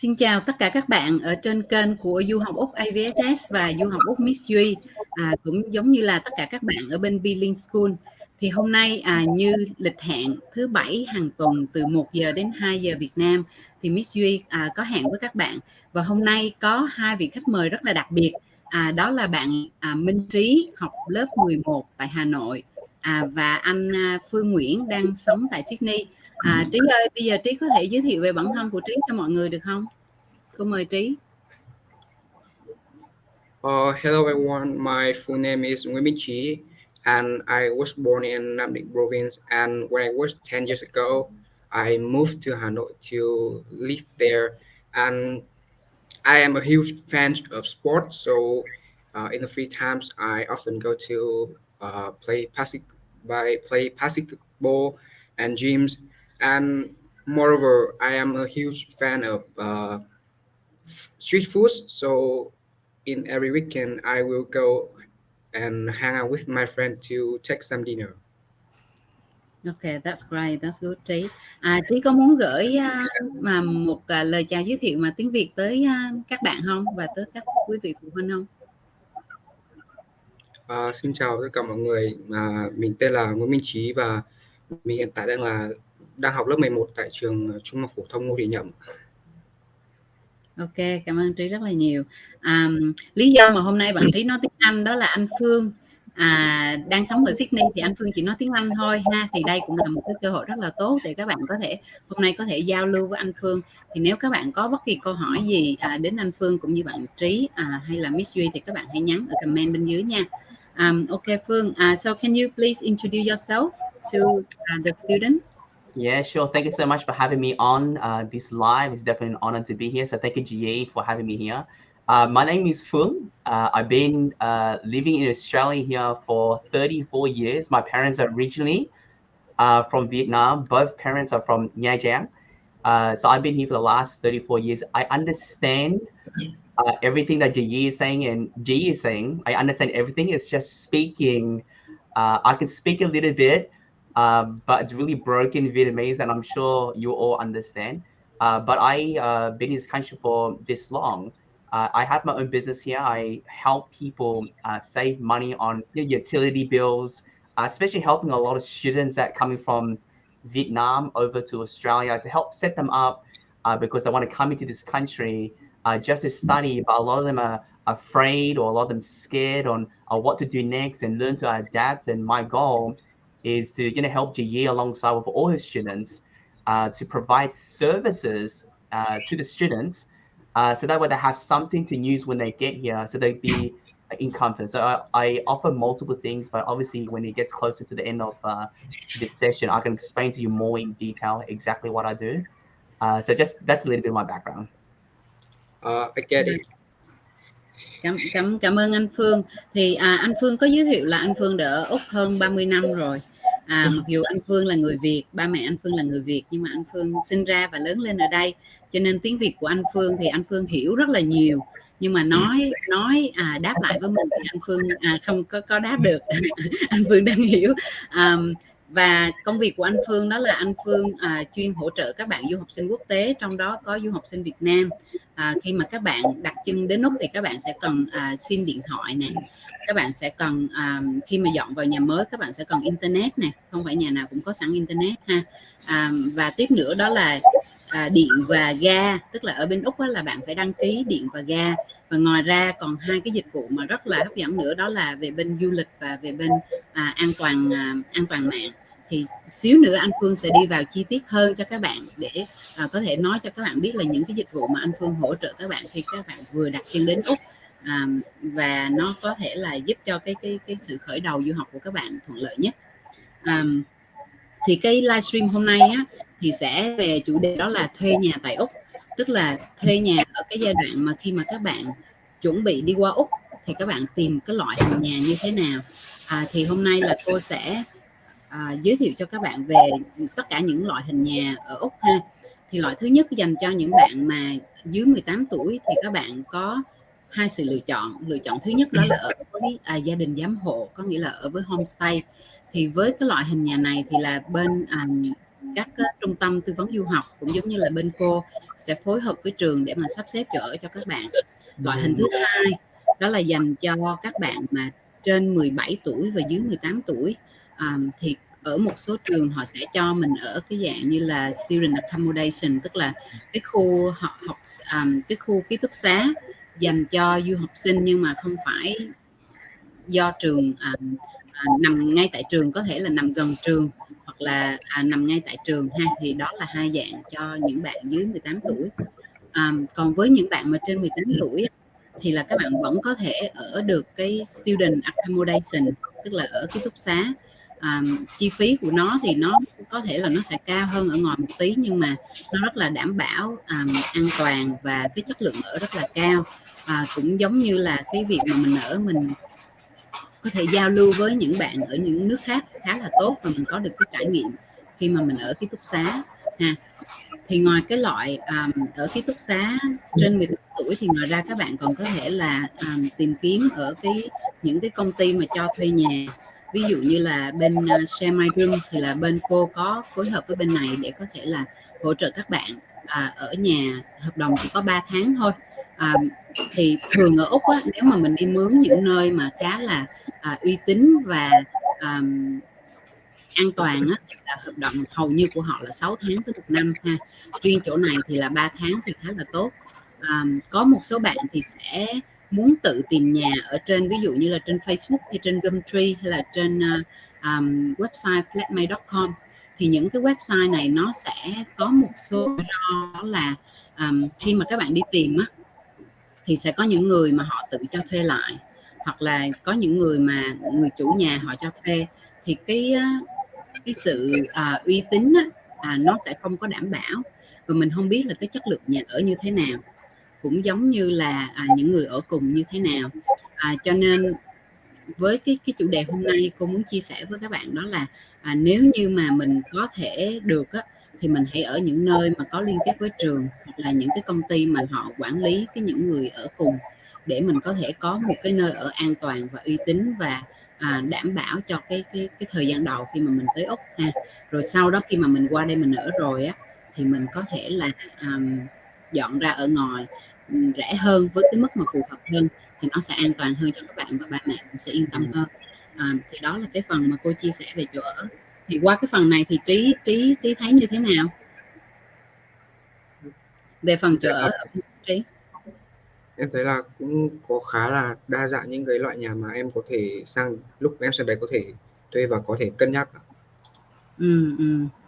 Xin chào tất cả các bạn ở trên kênh của du học Úc AVSS và du học Úc Miss Duy, cũng giống như là tất cả các bạn ở bên Bilingual School. Thì hôm nay như lịch hẹn thứ Bảy hàng tuần từ 1 giờ đến 2 giờ Việt Nam thì Miss Duy có hẹn với các bạn. Và hôm nay có hai vị khách mời rất là đặc biệt, đó là bạn Minh Trí học lớp 11 tại Hà Nội và anh Phương Nguyễn đang sống tại Sydney. Trí ơi, bây giờ Trí có thể giới thiệu về bản thân của Trí cho mọi người được không? Cô mời Trí. Hello everyone, my full name is nguyễn PHÍ and I was born in Nam Định province, and when I was 10 years ago, I moved to Hanoi to live there, and I am a huge fan of sports, so in the free times I often go to play basketball and gyms, and moreover I am a huge fan of street foods, so in every weekend I will go and hang out with my friend to take some dinner. Okay, that's great, that's good, Trí. Trí có muốn gửi một lời chào giới thiệu mà tiếng Việt tới các bạn không, và tới các quý vị phụ huynh không? Xin chào tất cả mọi người, mình tên là Nguyễn Minh Trí và mình hiện tại đang học lớp 11 tại trường Trung học phổ thông Ngô Thị Nhậm. Ok, cảm ơn Trí rất là nhiều. Lý do mà hôm nay bạn Trí nói tiếng Anh đó là anh Phương đang sống ở Sydney thì anh Phương chỉ nói tiếng Anh thôi ha, thì đây cũng là một cái cơ hội rất là tốt để các bạn có thể hôm nay có thể giao lưu với anh Phương. Thì nếu các bạn có bất kỳ câu hỏi gì đến anh Phương cũng như bạn Trí hay là Miss Duy thì các bạn hãy nhắn ở comment bên dưới nha. Ok Phương, so can you please introduce yourself to the student? Yeah, sure. Thank you so much for having me on this live. It's definitely an honor to be here. So thank you, GA, for having me here. My name is Phương. I've been living in Australia here for 34 years. My parents are originally from Vietnam. Both parents are from NGAY. So I've been here for the last 34 years. I understand everything that GA is saying and GA is saying. I understand everything. It's just speaking. I can speak a little bit. But it's really broken Vietnamese, and I'm sure you all understand. But I been in this country for this long. I have my own business here. I help people save money on utility bills, especially helping a lot of students that coming from Vietnam over to Australia to help set them up because they want to come into this country just to study. But a lot of them are afraid, or a lot of them scared on what to do next and learn to adapt. And my goal is to help GE alongside with all his students to provide services to the students so that way they have something to use when they get here, so they be in comfort. So I offer multiple things, but obviously when it gets closer to the end of this session, I can explain to you more in detail exactly what I do. So just that's a little bit of my background. I get it. Cảm ơn anh Phương. Thì anh Phương có giới thiệu là anh Phương đã ở Úc hơn 30 năm rồi. Mặc dù anh Phương là người Việt, ba mẹ anh Phương là người Việt, nhưng mà anh Phương sinh ra và lớn lên ở đây, cho nên tiếng Việt của anh Phương thì anh Phương hiểu rất là nhiều, nhưng mà nói đáp lại với mình thì anh Phương không có đáp được. Anh Phương đang hiểu. Và công việc của anh Phương đó là anh Phương chuyên hỗ trợ các bạn du học sinh quốc tế, trong đó có du học sinh Việt Nam. Khi mà các bạn đặt chân đến Úc thì các bạn sẽ cần sim điện thoại nè, các bạn sẽ cần khi mà dọn vào nhà mới các bạn sẽ cần internet nè, không phải nhà nào cũng có sẵn internet ha. Và tiếp nữa đó là điện và ga, tức là ở bên Úc là bạn phải đăng ký điện và ga. Và ngoài ra còn hai cái dịch vụ mà rất là hấp dẫn nữa, đó là về bên du lịch và về bên an toàn mạng. Thì xíu nữa anh Phương sẽ đi vào chi tiết hơn cho các bạn để có thể nói cho các bạn biết là những cái dịch vụ mà anh Phương hỗ trợ các bạn khi các bạn vừa đặt chân đến Úc, và nó có thể là giúp cho cái sự khởi đầu du học của các bạn thuận lợi nhất. Thì cái livestream hôm nay thì sẽ về chủ đề đó là thuê nhà tại Úc, tức là thuê nhà ở cái giai đoạn mà khi mà các bạn chuẩn bị đi qua Úc thì các bạn tìm cái loại hình nhà như thế nào. Thì hôm nay là cô sẽ giới thiệu cho các bạn về tất cả những loại hình nhà ở Úc ha. Thì loại thứ nhất dành cho những bạn mà dưới 18 tuổi thì các bạn có hai sự lựa chọn. Lựa chọn thứ nhất đó là ở với gia đình giám hộ, có nghĩa là ở với homestay. Thì với cái loại hình nhà này thì là bên các trung tâm tư vấn du học cũng giống như là bên cô sẽ phối hợp với trường để mà sắp xếp chỗ ở cho các bạn. Loại hình thứ hai đó là dành cho các bạn mà trên 17 tuổi và dưới 18 tuổi. Thì ở một số trường họ sẽ cho mình ở cái dạng như là student accommodation, tức là cái khu cái khu ký túc xá dành cho du học sinh, nhưng mà không phải do trường nằm ngay tại trường, có thể là nằm gần trường hoặc là nằm ngay tại trường ha. Thì đó là hai dạng cho những bạn dưới 18 tuổi. Còn với những bạn mà trên 18 tuổi thì là các bạn vẫn có thể ở được cái student accommodation, tức là ở ký túc xá. Chi phí của nó thì nó có thể là nó sẽ cao hơn ở ngoài một tí, nhưng mà nó rất là đảm bảo an toàn và cái chất lượng ở rất là cao. Cũng giống như là cái việc mà mình ở, mình có thể giao lưu với những bạn ở những nước khác khá là tốt, và mình có được cái trải nghiệm khi mà mình ở ký túc xá ha. Thì ngoài cái loại ở ký túc xá trên 18 tuổi thì ngoài ra các bạn còn có thể là tìm kiếm ở những cái công ty mà cho thuê nhà. Ví dụ như là bên Share My Room thì là bên cô có phối hợp với bên này để có thể là hỗ trợ các bạn ở nhà, hợp đồng chỉ có 3 tháng thôi. Thì thường ở Úc á, nếu mà mình đi mướn những nơi mà khá là uy tín và an toàn á, thì là hợp đồng hầu như của họ là 6 tháng tới 1 năm ha. Riêng chỗ này thì là 3 tháng thì khá là tốt. Có một số bạn thì sẽ muốn tự tìm nhà ở trên, ví dụ như là trên Facebook hay trên Gumtree hay là trên website flatmate.com. thì những cái website này nó sẽ có một số rủi ro, đó là khi mà các bạn đi tìm á, thì sẽ có những người mà họ tự cho thuê lại, hoặc là có những người mà người chủ nhà họ cho thuê, thì cái sự uy tín á, nó sẽ không có đảm bảo, và mình không biết là cái chất lượng nhà ở như thế nào, cũng giống như là những người ở cùng như thế nào. Cho nên với cái chủ đề hôm nay cô muốn chia sẻ với các bạn đó là nếu như mà mình có thể được á, thì mình hãy ở những nơi mà có liên kết với trường, hoặc là những cái công ty mà họ quản lý những người ở cùng, để mình có thể có một cái nơi ở an toàn và uy tín, và đảm bảo cho cái thời gian đầu khi mà mình tới Úc ha. Rồi sau đó khi mà mình qua đây mình ở rồi á, thì mình có thể là dọn ra ở ngoài rẻ hơn với cái mức mà phù hợp hơn, thì nó sẽ an toàn hơn cho các bạn, và ba mẹ cũng sẽ yên tâm hơn. Thì đó là cái phần mà cô chia sẻ về chỗ ở. Thì qua cái phần này thì Trí thấy như thế nào về phần chỗ ở Trí? Em thấy là cũng có khá là đa dạng những cái loại nhà mà em có thể lúc em sang đấy có thể thuê và có thể cân nhắc.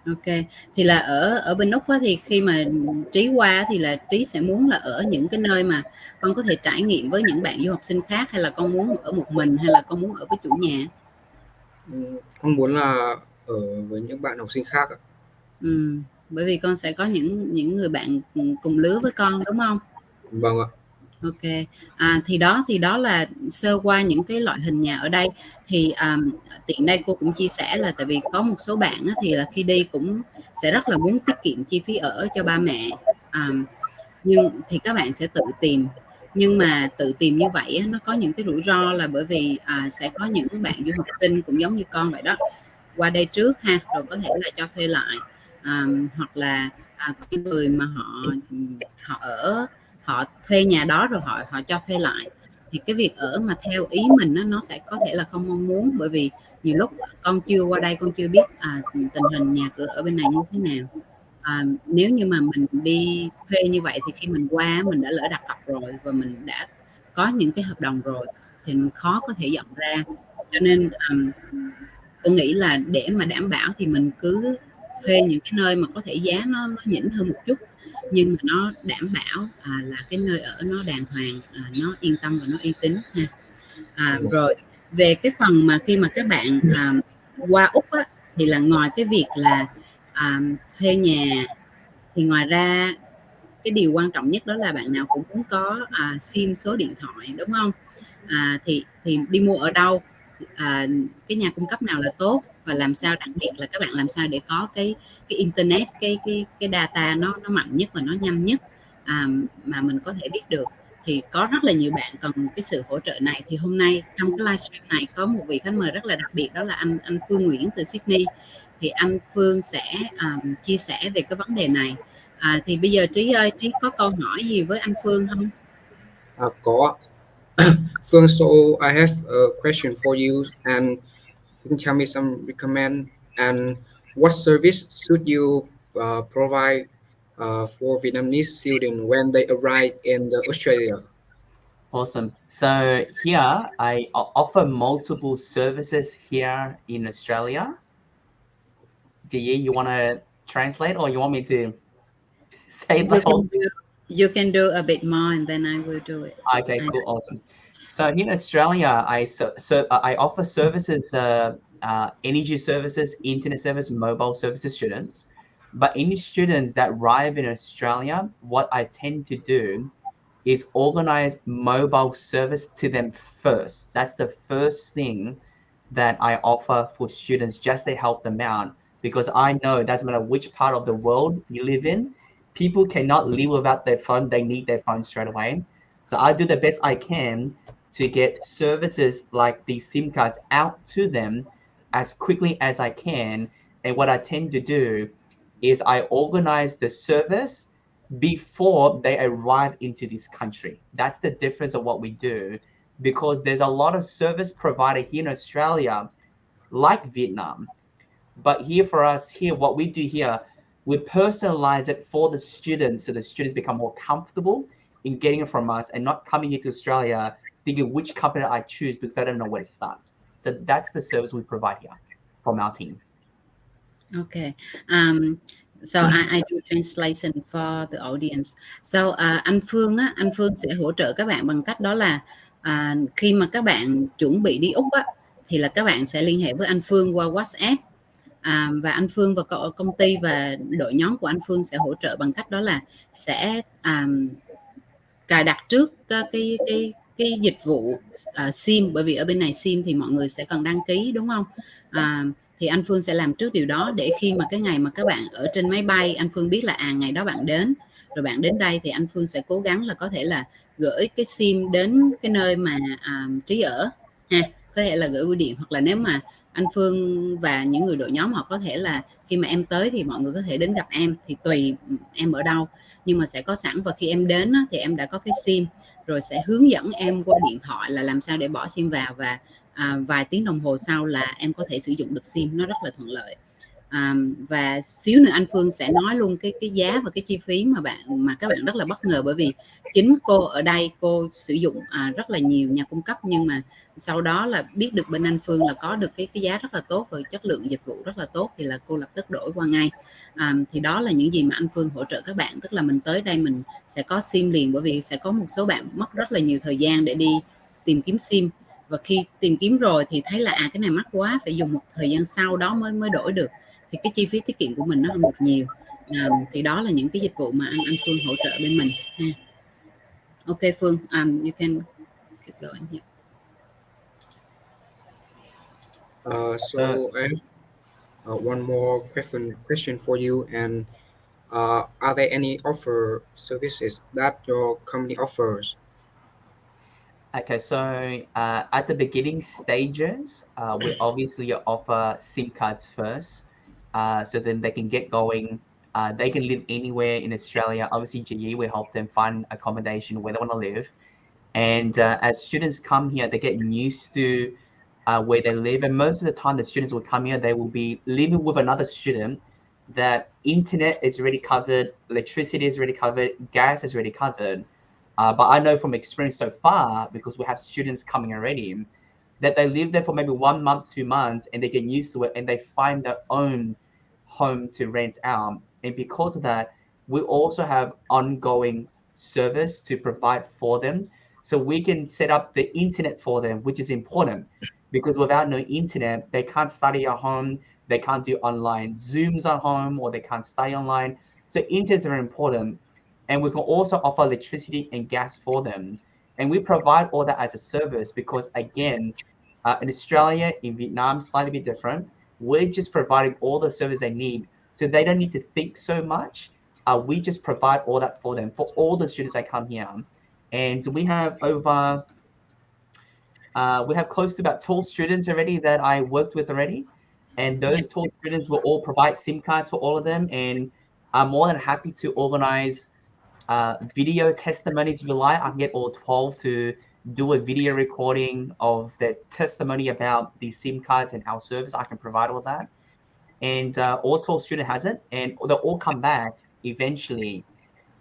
Ok. Thì là ở bên Úc á, thì khi mà Trí qua thì là Trí sẽ muốn là ở những cái nơi mà con có thể trải nghiệm với những bạn du học sinh khác, hay là con muốn ở một mình, hay là con muốn ở với chủ nhà? Con muốn là ở với những bạn học sinh khác ạ. Bởi vì con sẽ có những người bạn cùng lứa với con, đúng không? Vâng ạ. Ok. Thì đó là sơ qua những cái loại hình nhà ở đây. Thì tiện đây cô cũng chia sẻ là tại vì có một số bạn á, thì là khi đi cũng sẽ rất là muốn tiết kiệm chi phí ở cho ba mẹ, nhưng thì các bạn sẽ tự tìm. Nhưng mà tự tìm như vậy á, nó có những cái rủi ro, là bởi vì sẽ có những bạn du học sinh cũng giống như con vậy đó, qua đây trước ha, rồi có thể là cho thuê lại, hoặc là có người mà họ thuê nhà đó rồi họ cho thuê lại, thì cái việc ở mà theo ý mình nó sẽ có thể là không mong muốn, bởi vì nhiều lúc con chưa qua đây, con chưa biết tình hình nhà cửa ở bên này như thế nào. Nếu như mà mình đi thuê như vậy thì khi mình qua mình đã lỡ đặt cọc rồi, và mình đã có những cái hợp đồng rồi, thì mình khó có thể dọn ra. Cho nên tôi nghĩ là để mà đảm bảo thì mình cứ thuê những cái nơi mà có thể giá nó nhỉnh hơn một chút, nhưng mà nó đảm bảo là cái nơi ở nó đàng hoàng, nó yên tâm và nó uy tín ha. Rồi về cái phần mà khi mà các bạn qua Úc á, thì là ngoài cái việc là thuê nhà, thì ngoài ra cái điều quan trọng nhất đó là bạn nào cũng muốn có SIM, số điện thoại, đúng không? Thì đi mua ở đâu, cái nhà cung cấp nào là tốt, và làm sao, đặc biệt là các bạn làm sao để có cái internet, cái data nó mạnh nhất và nó nhanh nhất mà mình có thể biết được. Thì có rất là nhiều bạn cần cái sự hỗ trợ này. Thì hôm nay trong cái livestream này có một vị khách mời rất là đặc biệt, đó là anh Phương Nguyễn từ Sydney. thì anh Phương sẽ chia sẻ về cái vấn đề này. Thì bây giờ Trí ơi, Trí có câu hỏi gì với anh Phương không? Có. Phương, so I have a question for you, and you can tell me some recommend and what service should you provide for Vietnamese students when they arrive in the Australia? Awesome. So here I offer multiple services here in Australia. GE, you want to translate or you want me to say the whole thing? You can do a bit more and then I will do it. Okay, cool, awesome. So here in Australia, I offer services, energy services, internet service, mobile services students. But any students that arrive in Australia, what I tend to do is organize mobile service to them first. That's the first thing that I offer for students just to help them out, because I know it doesn't matter which part of the world you live in, people cannot live without their phone. They need their phone straight away. So I do the best I can to get services like these SIM cards out to them as quickly as I can. And what I tend to do is I organize the service before they arrive into this country. That's the difference of what we do, because there's a lot of service provider here in Australia, like Vietnam. But here for us, here, what we do here, we personalize it for the students, so the students become more comfortable in getting it from us and not coming here to Australia thinking which company I choose because I don't know where to start. So that's the service we provide here from our team. Okay. So I do translation for the audience. So anh Phương sẽ hỗ trợ các bạn bằng cách đó là khi mà các bạn chuẩn bị đi Úc thì là các bạn sẽ liên hệ với anh Phương qua WhatsApp. Và anh Phương và công ty và đội nhóm của anh Phương sẽ hỗ trợ bằng cách đó là sẽ cài đặt trước cái dịch vụ SIM, bởi vì ở bên này SIM thì mọi người sẽ cần đăng ký, đúng không? Thì anh Phương sẽ làm trước điều đó để khi mà cái ngày mà các bạn ở trên máy bay, anh Phương biết là ngày đó bạn đến, rồi bạn đến đây thì anh Phương sẽ cố gắng là có thể là gửi cái SIM đến cái nơi mà Trí ở ha, có thể là gửi bưu điện, hoặc là nếu mà anh Phương và những người đội nhóm họ có thể là khi mà em tới thì mọi người có thể đến gặp em, thì tùy em ở đâu nhưng mà sẽ có sẵn, và khi em đến thì em đã có cái SIM rồi sẽ hướng dẫn em qua điện thoại là làm sao để bỏ SIM vào, và vài tiếng đồng hồ sau là em có thể sử dụng được SIM, nó rất là thuận lợi. Và xíu nữa anh Phương sẽ nói luôn cái giá và cái chi phí mà các bạn rất là bất ngờ, bởi vì chính cô ở đây cô sử dụng rất là nhiều nhà cung cấp, nhưng mà sau đó là biết được bên anh Phương là có được cái giá rất là tốt và chất lượng dịch vụ rất là tốt, thì là cô lập tức đổi qua ngay. Thì đó là những gì mà anh Phương hỗ trợ các bạn, tức là mình tới đây mình sẽ có SIM liền, bởi vì sẽ có một số bạn mất rất là nhiều thời gian để đi tìm kiếm SIM, và khi tìm kiếm rồi thì thấy là cái này mắc quá, phải dùng một thời gian sau đó mới đổi được, thì cái chi phí tiết kiệm của mình nó không được nhiều. Thì đó là những cái dịch vụ mà anh Phương hỗ trợ bên mình ha. Ok Phương, you can keep going. Yeah. So I have one more question for you, and are there any offer services that your company offers? Okay, so at the beginning stages, we obviously offer SIM cards first, so then they can get going. They can live anywhere in Australia. Obviously, GE will help them find accommodation where they want to live. And as students come here, they get used to where they live. And most of the time, the students will come here, they will be living with another student. That internet is already covered, electricity is already covered, gas is already covered. But I know from experience so far, because we have students coming already, that they live there for maybe 1 month, 2 months, and they get used to it, and they find their own home to rent out. And because of that, we also have ongoing service to provide for them. So we can set up the internet for them, which is important, because without no internet, they can't study at home, they can't do online Zooms at home, or they can't study online. So internet is very important. And we can also offer electricity and gas for them. And we provide all that as a service because, again, in Australia, in Vietnam, slightly bit different. We're just providing all the service they need. So they don't need to think so much. We just provide all that for them, for all the students that come here. And we have we have close to about 12 students already that I worked with already. And those tour students will all provide SIM cards for all of them. And I'm more than happy to organize video testimonies if you like. I can get all 12 to do a video recording of their testimony about the SIM cards and our service. I can provide all that. And all 12 student has it. And they'll all come back eventually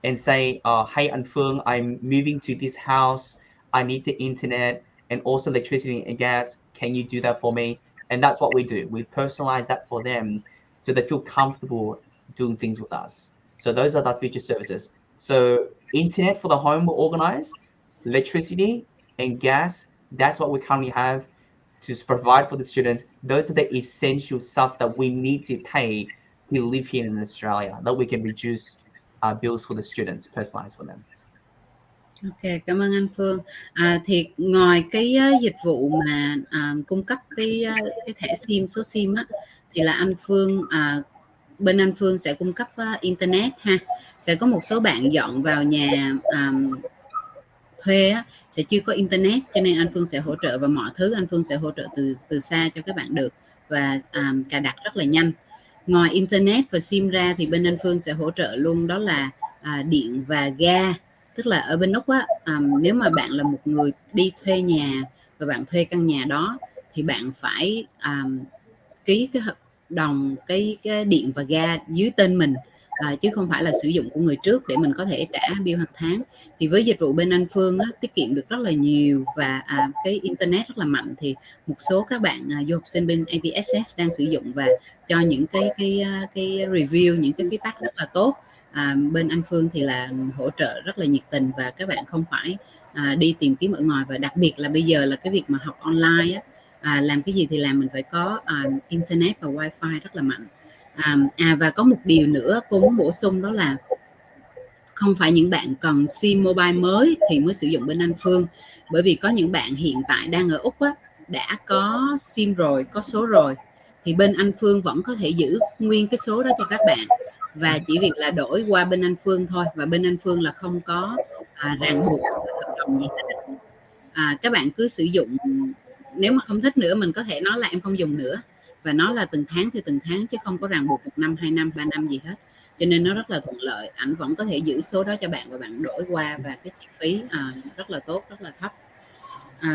and say, hey, Anh Phương, I'm moving to this house. I need the internet and also electricity and gas. Can you do that for me? And that's what we do. We personalize that for them so they feel comfortable doing things with us. So those are the future services. So internet for the home we organize, electricity and gas, that's what we currently have to provide for the students. Those are the essential stuff that we need to pay to live here in Australia, that we can reduce bills for the students, personalized for them. Ok, cảm ơn anh Phương. Thì ngoài cái dịch vụ mà cung cấp cái thẻ SIM, số SIM á, thì là anh Phương bên anh Phương sẽ cung cấp internet ha. Sẽ có một số bạn dọn vào nhà thuê á, sẽ chưa có internet, cho nên anh Phương sẽ hỗ trợ và mọi thứ anh Phương sẽ hỗ trợ từ xa cho các bạn được, và cài đặt rất là nhanh. Ngoài internet và SIM ra thì bên anh Phương sẽ hỗ trợ luôn đó là điện và ga. Tức là ở bên Úc á, nếu mà bạn là một người đi thuê nhà và bạn thuê căn nhà đó thì bạn phải ký cái hợp đồng cái điện và ga dưới tên mình, chứ không phải là sử dụng của người trước để mình có thể trả bill hàng tháng. Thì với dịch vụ bên anh Phương á, tiết kiệm được rất là nhiều và cái internet rất là mạnh. Thì một số các bạn du học sinh bên AVSS đang sử dụng và cho những cái review, những cái feedback rất là tốt. Bên anh Phương thì là hỗ trợ rất là nhiệt tình và các bạn không phải đi tìm kiếm ở ngoài. Và đặc biệt là bây giờ là cái việc mà học online á, làm cái gì thì làm mình phải có internet và wifi rất là mạnh. Và có một điều nữa cô muốn bổ sung, đó là không phải những bạn cần SIM mobile mới thì mới sử dụng bên anh Phương. Bởi vì có những bạn hiện tại đang ở Úc á, đã có SIM rồi, có số rồi, thì bên anh Phương vẫn có thể giữ nguyên cái số đó cho các bạn, và chỉ việc là đổi qua bên anh Phương thôi. Và bên anh Phương là không có ràng buộc hợp đồng gì hết. Các bạn cứ sử dụng, nếu mà không thích nữa mình có thể nói là em không dùng nữa, và nó là từng tháng thì từng tháng, chứ không có ràng buộc 1 năm, 2 năm, 3 năm gì hết. Cho nên nó rất là thuận lợi, ảnh vẫn có thể giữ số đó cho bạn và bạn đổi qua, và cái chi phí rất là tốt, rất là thấp.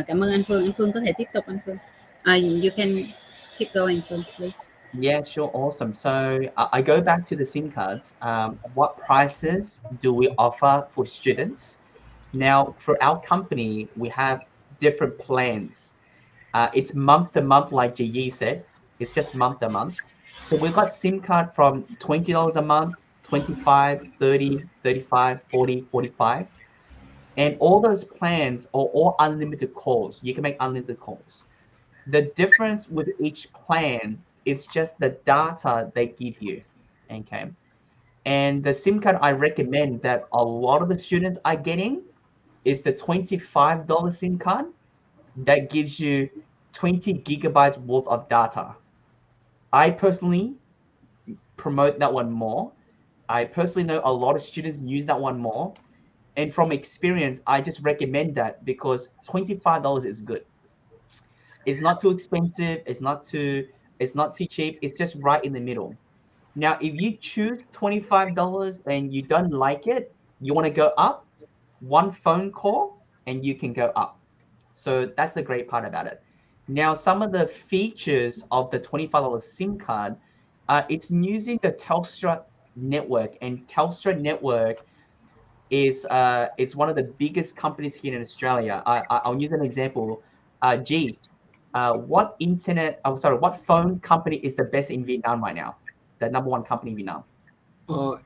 Cảm ơn anh Phương. Anh Phương có thể tiếp tục anh Phương. You can keep going Phương, please. Yeah, sure, awesome. So I go back to the SIM cards. What prices do we offer for students? Now, for our company, we have different plans. It's month to month, like Ji said. It's just month to month. So we've got SIM card from $20 a month, 25, 30, 35, 40, 45. And all those plans are all unlimited calls. You can make unlimited calls. The difference with each plan is just the data they give you. Okay. And the SIM card I recommend that a lot of the students are getting is the $25 SIM card that gives you 20 gigabytes worth of data. I personally promote that one more. I personally know a lot of students use that one more. And from experience, I just recommend that because $25 is good. It's not too expensive. It's not too cheap. It's just right in the middle. Now, if you choose $25 and you don't like it, you want to go up, one phone call and you can go up. So that's the great part about it. Now, some of the features of the $25 SIM card, it's using the Telstra network, and Telstra network is one of the biggest companies here in Australia. I'll use an example. What phone company is the best in Vietnam right now? The number one company in Vietnam?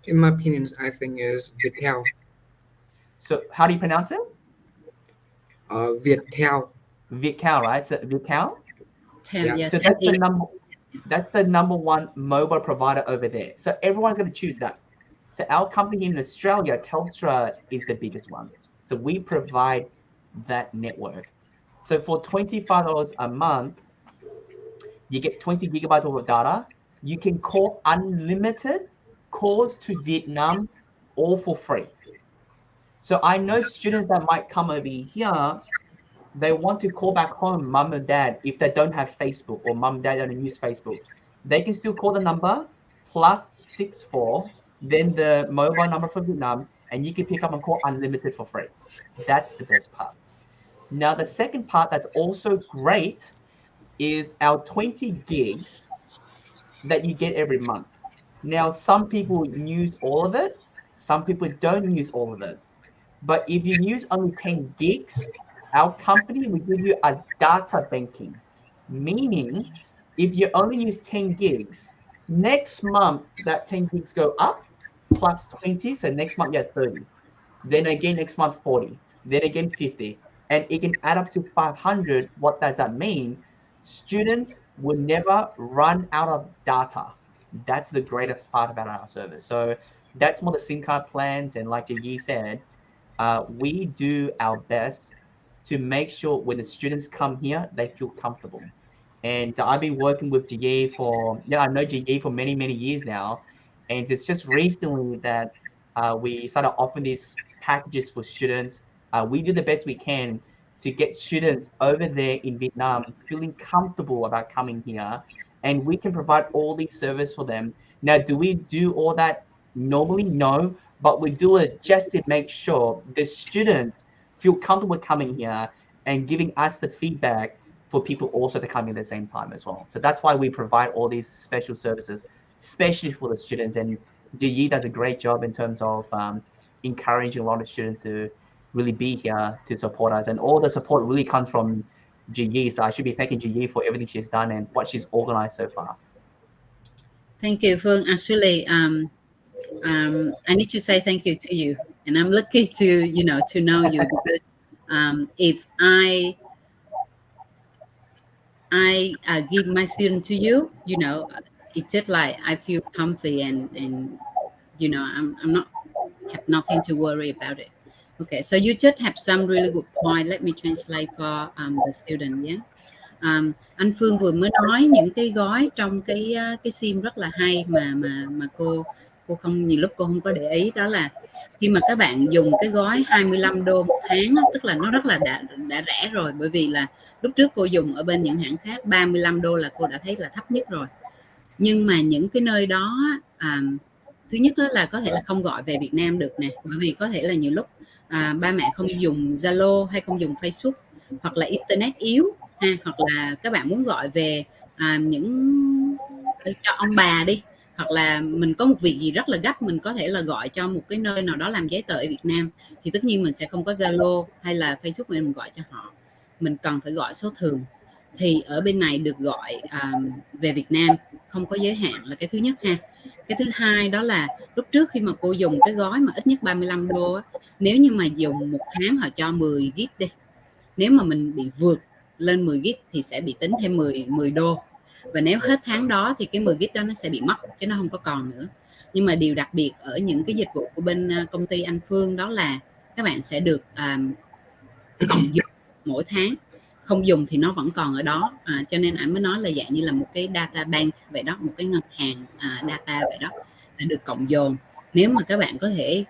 In my opinion, I think is Viettel. So how do you pronounce it? Viettel. Viettel, right? So Viettel? Yeah. So that's the number one mobile provider over there. So everyone's going to choose that. So our company in Australia, Telstra, is the biggest one. So we provide that network. So for $25 a month, you get 20 gigabytes of data. You can call unlimited calls to Vietnam, all for free. So I know students that might come over here they want to call back home mom and dad if they don't have Facebook or mom and dad don't use Facebook. They can still call the number +64, then the mobile number from Vietnam, and you can pick up and call unlimited for free. That's the best part. Now, the second part that's also great is our 20 gigs that you get every month. Now, some people use all of it, some people don't use all of it. But if you use only 10 gigs, our company will give you a data banking, meaning if you only use 10 gigs, next month that 10 gigs go up plus 20, so next month you have 30. Then again next month 40, then again 50, and it can add up to 500. What does that mean? Students will never run out of data. That's the greatest part about our service. So that's more the SIM card plans, and like Yi said, we do our best to make sure when the students come here, they feel comfortable. And I've been working with GA for, I know GA for many, many years now. And it's just recently that we started offering these packages for students. We do the best we can to get students over there in Vietnam feeling comfortable about coming here. And we can provide all these services for them. Now, do we do all that normally? No, but we do it just to make sure the students feel comfortable coming here and giving us the feedback for people also to come in at the same time as well. So that's why we provide all these special services, especially for the students. And Yi does a great job in terms of encouraging a lot of students to really be here to support us. And all the support really comes from Yi. So I should be thanking Yi for everything she's done and what she's organized so far. Thank you, Phương. Actually, I need to say thank you to you, and I'm lucky to know you, because if I give my student to you, it's just like I feel comfy, and I'm not have nothing to worry about it. Okay, so you just have some really good point. Let me translate for the student. Yeah. Anh Phương vừa mới nói những cái gói trong cái sim rất là hay mà cô không, nhiều lúc cô không có để ý, đó là khi mà các bạn dùng cái gói 25 đô một tháng á, tức là nó rất là đã rẻ rồi, bởi vì là lúc trước cô dùng ở bên những hãng khác 35 đô là cô đã thấy là thấp nhất rồi. Nhưng mà những cái nơi đó thứ nhất là có thể là không gọi về Việt Nam được nè, bởi vì có thể là nhiều lúc ba mẹ không dùng Zalo hay không dùng Facebook, hoặc là internet yếu ha, hoặc là các bạn muốn gọi về những cho ông bà đi, hoặc là mình có một việc gì rất là gấp, mình có thể là gọi cho một cái nơi nào đó làm giấy tờ ở Việt Nam, thì tất nhiên mình sẽ không có Zalo hay là Facebook để mình gọi cho họ, mình cần phải gọi số thường. Thì ở bên này được gọi về Việt Nam không có giới hạn, là cái thứ nhất ha. Cái thứ hai đó là lúc trước khi mà cô dùng cái gói mà ít nhất 35 đô á, nếu như mà dùng một tháng họ cho 10 gig đi, nếu mà mình bị vượt lên 10 gig thì sẽ bị tính thêm 10 đô, và nếu hết tháng đó thì cái 10 gig đó nó sẽ bị mất, chứ nó không có còn nữa. Nhưng mà điều đặc biệt ở những cái dịch vụ của bên công ty anh Phương đó là các bạn sẽ được cộng dùng mỗi tháng, không dùng thì nó vẫn còn ở đó, cho nên anh mới nói là dạng như là một cái data bank vậy đó, một cái ngân hàng data vậy đó, là được cộng dồn. Nếu mà các bạn có thể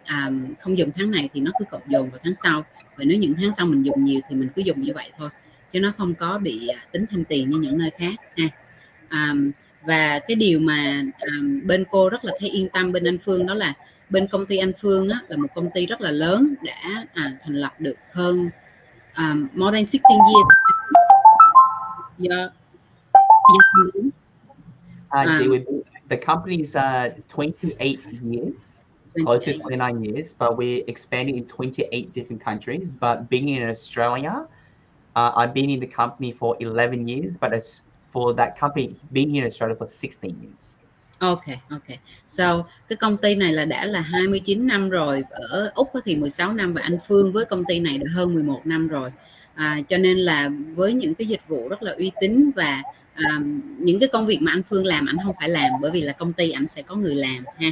không dùng tháng này thì nó cứ cộng dồn vào tháng sau, và nếu những tháng sau mình dùng nhiều thì mình cứ dùng như vậy thôi, chứ nó không có bị tính thêm tiền như những nơi khác ha. Và cái điều mà bên cô rất là thấy yên tâm bên anh Phương đó là bên công ty anh Phương á, là một công ty rất là lớn, đã thành lập được hơn more than 16 years. The company is 28 years, close to 29 years, but we're expanding in 28 different countries. But being in Australia, I've been in the company for 11 years, but as for that company, being in Australia for 16 years. Okay. So cái công ty này là đã là 29 năm rồi, ở Úc thì 16 năm, và anh Phương với công ty này đã hơn 11 năm rồi. Cho nên là với những cái dịch vụ rất là uy tín, và những cái công việc mà anh Phương làm anh không phải làm bởi vì là công ty anh sẽ có người làm ha,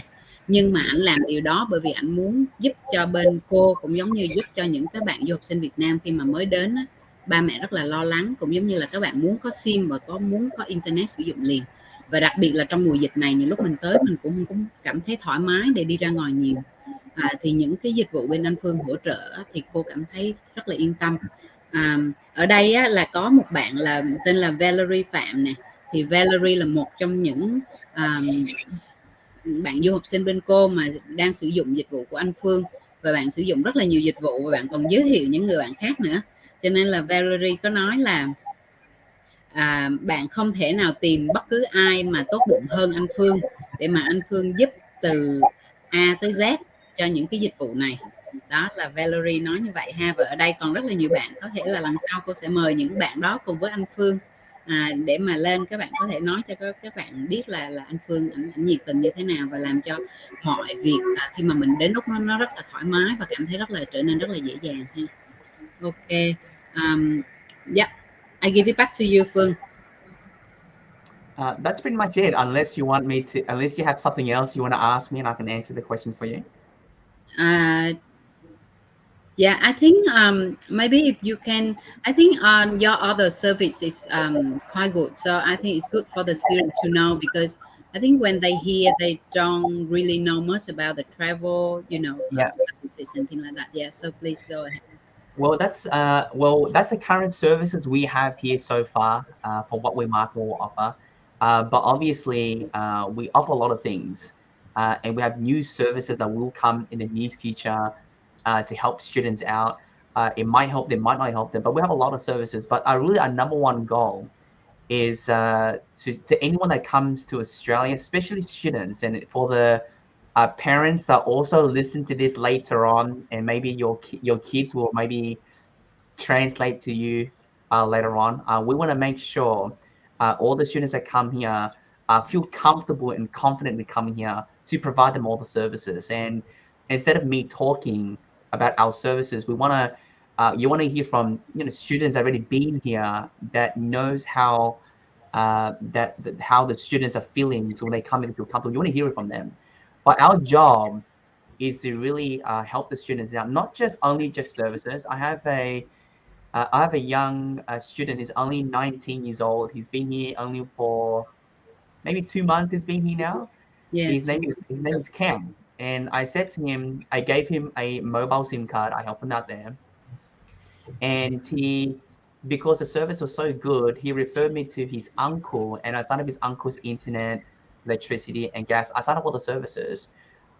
nhưng mà anh làm điều đó bởi vì anh muốn giúp cho bên cô, cũng giống như giúp cho những các bạn du học sinh Việt Nam khi mà mới đến á, ba mẹ rất là lo lắng, cũng giống như là các bạn muốn có sim và muốn có internet sử dụng liền. Và đặc biệt là trong mùa dịch này, nhiều lúc mình tới mình cũng không cảm thấy thoải mái để đi ra ngoài nhiều, thì những cái dịch vụ bên anh Phương hỗ trợ thì cô cảm thấy rất là yên tâm. Ở đây á, là có một bạn là tên là Valerie Phạm nè, thì Valerie là một trong những bạn du học sinh bên cô mà đang sử dụng dịch vụ của anh Phương, và bạn sử dụng rất là nhiều dịch vụ và bạn còn giới thiệu những người bạn khác nữa. Cho nên là Valerie có nói là bạn không thể nào tìm bất cứ ai mà tốt bụng hơn anh Phương để mà anh Phương giúp từ A tới Z cho những cái dịch vụ này. Đó là Valerie nói như vậy ha. Và ở đây còn rất là nhiều bạn, có thể là lần sau cô sẽ mời những bạn đó cùng với anh Phương để mà lên, các bạn có thể nói cho các bạn biết là anh Phương ảnh nhiệt tình như thế nào và làm cho mọi việc khi mà mình đến Úc nó rất là thoải mái và cảm thấy rất là trở nên rất là dễ dàng ha. Ok, yeah, I give it back to you, Phương. That's pretty much it. Unless you have something else you want to ask me, and I can answer the question for you. Yeah, I think maybe if you can, I think your other service is quite good. So I think it's good for the student to know, because I think when they hear, they don't really know much about the travel, Yeah. services and things like that. Yeah, so please go ahead. Well, that's the current services we have here so far for what we market or offer. But obviously, we offer a lot of things, and we have new services that will come in the near future to help students out. It might help them, might not help them, but we have a lot of services. But really, our number one goal is to anyone that comes to Australia, especially students, and for the parents that also listen to this later on, and maybe your kids will maybe translate to you later on. We want to make sure all the students that come here feel comfortable and confident in coming here to provide them all the services. And instead of me talking about our services, we want to you want to hear from students already been here that knows how how the students are feeling. So when they come in, feel comfortable, you want to hear it from them. But our job is to really help the students out, not just only services. I have a young student. He's only 19 years old. He's been here only for maybe 2 months. He's been here now. Yeah. His name is Cam. And I said to him, I gave him a mobile SIM card. I helped him out there. And because the service was so good, he referred me to his uncle, and I signed up his uncle's internet, electricity, and gas. I signed up all the services.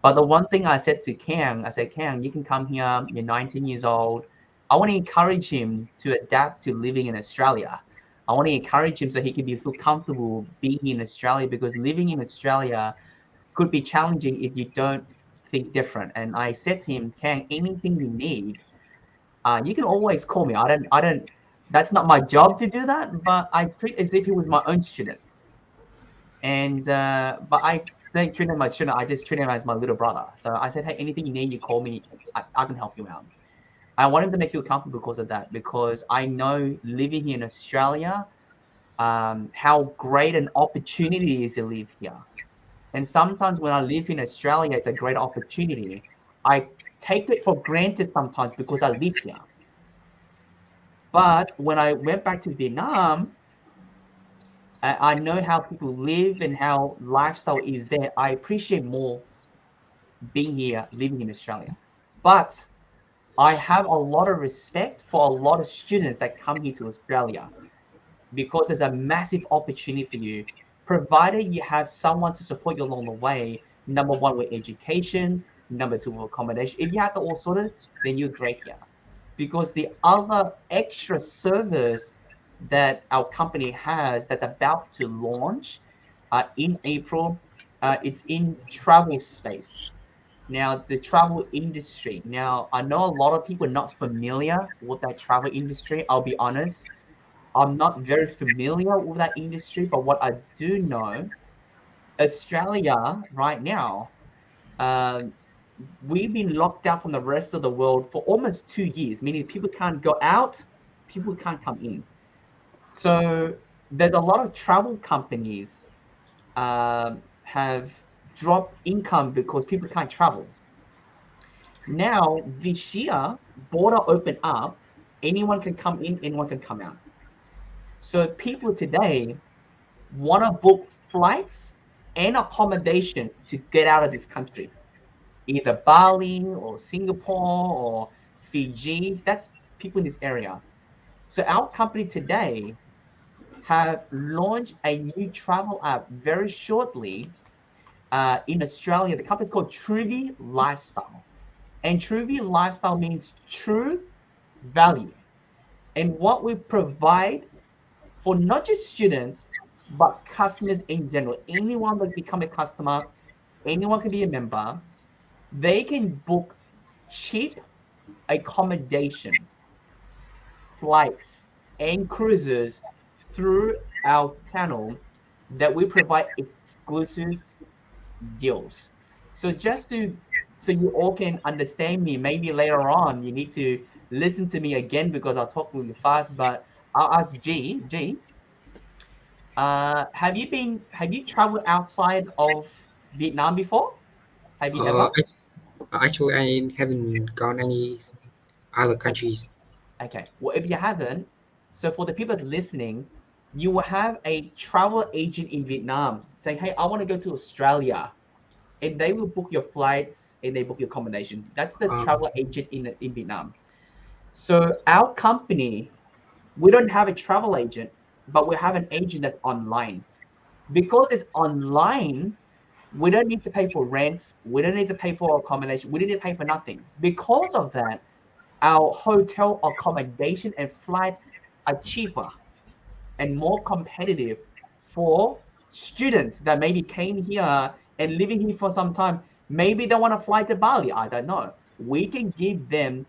But the one thing I said to Cam, Cam, you can come here. You're 19 years old. I want to encourage him to adapt to living in Australia. I want to encourage him so he can feel comfortable being in Australia, because living in Australia could be challenging if you don't think different. And I said to him, Cam, anything you need, you can always call me. I don't. That's not my job to do that, but I treat as if he was my own student. And but I don't treat him my student. I just treat him as my little brother. So I said, hey, anything you need, you call me. I can help you out. I want him to make you comfortable because of that, because I know living here in Australia, how great an opportunity it is to live here. And sometimes when I live in Australia, it's a great opportunity. I take it for granted sometimes because I live here. But when I went back to Vietnam, I know how people live and how lifestyle is there. I appreciate more being here, living in Australia. But I have a lot of respect for a lot of students that come here to Australia, because there's a massive opportunity for you, provided you have someone to support you along the way. Number one, with education. Number two, with accommodation. If you have that all sorted, then you're great here. Because the other extra service that our company has that's about to launch in April, it's in travel space. Now, the travel industry. Now, I know a lot of people are not familiar with that travel industry. I'll be honest. I'm not very familiar with that industry, but what I do know, Australia right now, we've been locked out from the rest of the world for almost 2 years, meaning people can't go out, people can't come in. So there's a lot of travel companies have dropped income because people can't travel. Now, this year, border open up, anyone can come in, anyone can come out. So people today want to book flights and accommodation to get out of this country. Either Bali or Singapore or Fiji. That's people in this area. So our company today have launched a new travel app very shortly in Australia. The company is called Truvi Lifestyle. And Truvi Lifestyle means true value. And what we provide for not just students, but customers in general, anyone that become a customer, anyone can be a member, they can book cheap accommodation, flights, and cruises through our channel that we provide exclusive deals. So so you all can understand me, maybe later on you need to listen to me again because I'll talk really fast, but I'll ask G, have you traveled outside of Vietnam before? Have you ever? Actually, I haven't gone any other countries. Okay. Well, if you haven't, so for the people that's listening, you will have a travel agent in Vietnam saying, "Hey, I want to go to Australia," and they will book your flights and they book your accommodation. That's the travel agent in Vietnam. So our company, we don't have a travel agent, but we have an agent that's online. Because it's online, we don't need to pay for rent. We don't need to pay for accommodation. We don't need to pay for nothing. Because of that, our hotel accommodation and flights are cheaper and more competitive for students that maybe came here and living here for some time. Maybe they want to fly to Bali. I don't know. We can give them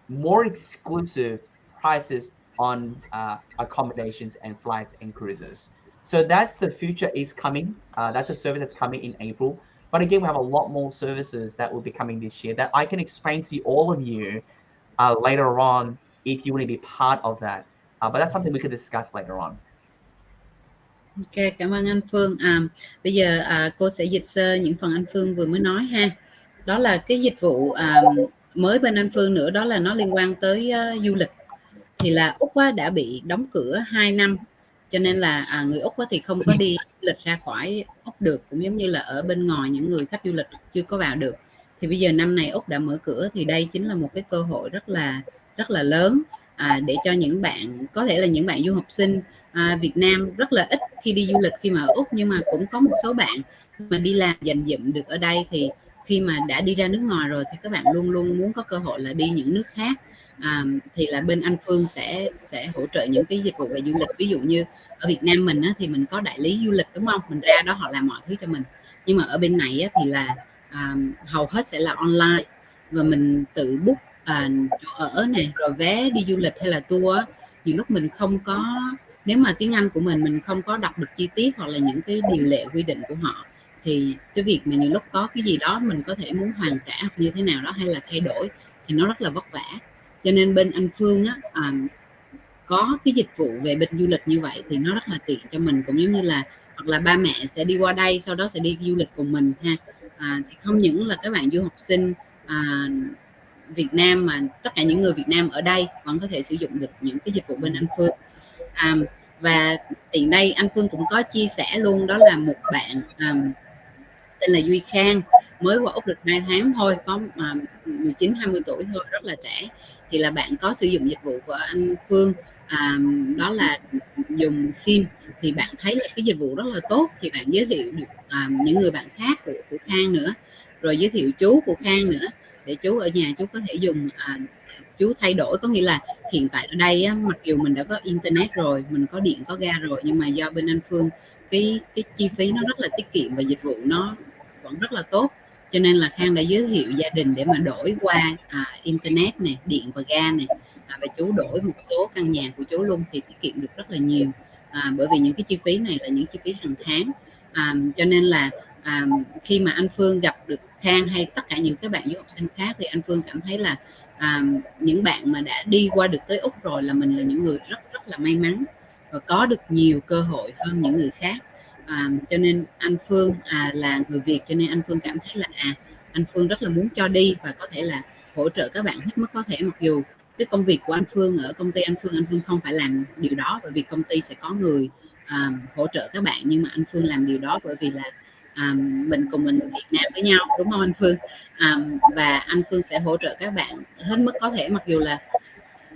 more exclusive prices on accommodations and flights and cruises. So that's the future is coming. That's a service that's coming in April. But again, we have a lot more services that will be coming this year that I can explain to all of you later on if you want to be part of that. But that's something we could discuss later on. Ok, cảm ơn anh Phương. Bây giờ cô sẽ dịch sơ những phần anh Phương vừa mới nói ha. Đó là cái dịch vụ mới bên anh Phương nữa, đó là nó liên quan tới du lịch. Thì là Úc đã bị đóng cửa 2 năm, cho nên là người Úc thì không có đi du lịch ra khỏi Úc được, cũng giống như là ở bên ngoài những người khách du lịch chưa có vào được. Thì bây giờ năm này Úc đã mở cửa, thì đây chính là một cái cơ hội rất là lớn để cho những bạn, có thể là những bạn du học sinh Việt Nam rất là ít khi đi du lịch khi mà ở Úc, nhưng mà cũng có một số bạn mà đi làm dành dụm được ở đây, thì khi mà đã đi ra nước ngoài rồi thì các bạn luôn luôn muốn có cơ hội là đi những nước khác. Thì là bên anh Phương sẽ hỗ trợ những cái dịch vụ về du lịch. Ví dụ như ở Việt Nam mình thì mình có đại lý du lịch, đúng không, mình ra đó họ làm mọi thứ cho mình. Nhưng mà ở bên này thì là hầu hết sẽ là online, và mình tự book chỗ ở này, rồi vé đi du lịch hay là tour. Nhiều lúc mình không có, nếu mà tiếng Anh của mình không có đọc được chi tiết hoặc là những cái điều lệ quy định của họ, thì cái việc mà nhiều lúc có cái gì đó mình có thể muốn hoàn trả hoặc như thế nào đó hay là thay đổi thì nó rất là vất vả. Cho nên bên anh Phương có cái dịch vụ về bên du lịch như vậy thì nó rất là tiện cho mình, cũng giống như là hoặc là ba mẹ sẽ đi qua đây sau đó sẽ đi du lịch cùng mình ha. Thì không những là các bạn du học sinh Việt Nam, mà tất cả những người Việt Nam ở đây vẫn có thể sử dụng được những cái dịch vụ bên anh Phương. Và tiện đây anh Phương cũng có chia sẻ luôn, đó là một bạn tên là Duy Khang, mới qua Úc được 2 tháng thôi, có 19-20 tuổi thôi, rất là trẻ. Thì là bạn có sử dụng dịch vụ của anh Phương, đó là dùng sim. Thì bạn thấy là cái dịch vụ rất là tốt, thì bạn giới thiệu được những người bạn khác của Khang nữa, rồi giới thiệu chú của Khang nữa, để chú ở nhà chú có thể dùng, chú thay đổi. Có nghĩa là hiện tại ở đây mặc dù mình đã có internet rồi, mình có điện có ga rồi, nhưng mà do bên anh Phương cái chi phí nó rất là tiết kiệm và dịch vụ nó vẫn rất là tốt, cho nên là Khang đã giới thiệu gia đình để mà đổi qua internet này, điện và ga này, và chú đổi một số căn nhà của chú luôn, thì tiết kiệm được rất là nhiều. Bởi vì những cái chi phí này là những chi phí hàng tháng. Cho nên là khi mà anh Phương gặp được Khang hay tất cả những cái bạn du học sinh khác, thì anh Phương cảm thấy là những bạn mà đã đi qua được tới Úc rồi là mình là những người rất là may mắn và có được nhiều cơ hội hơn những người khác. Cho nên anh Phương là người Việt, cho nên anh Phương cảm thấy là anh Phương rất là muốn cho đi và có thể là hỗ trợ các bạn hết mức có thể. Mặc dù cái công việc của anh Phương ở công ty anh Phương không phải làm điều đó, bởi vì công ty sẽ có người hỗ trợ các bạn, nhưng mà anh Phương làm điều đó bởi vì là mình cùng là người Việt Nam với nhau, đúng không anh Phương? Và anh Phương sẽ hỗ trợ các bạn hết mức có thể, mặc dù là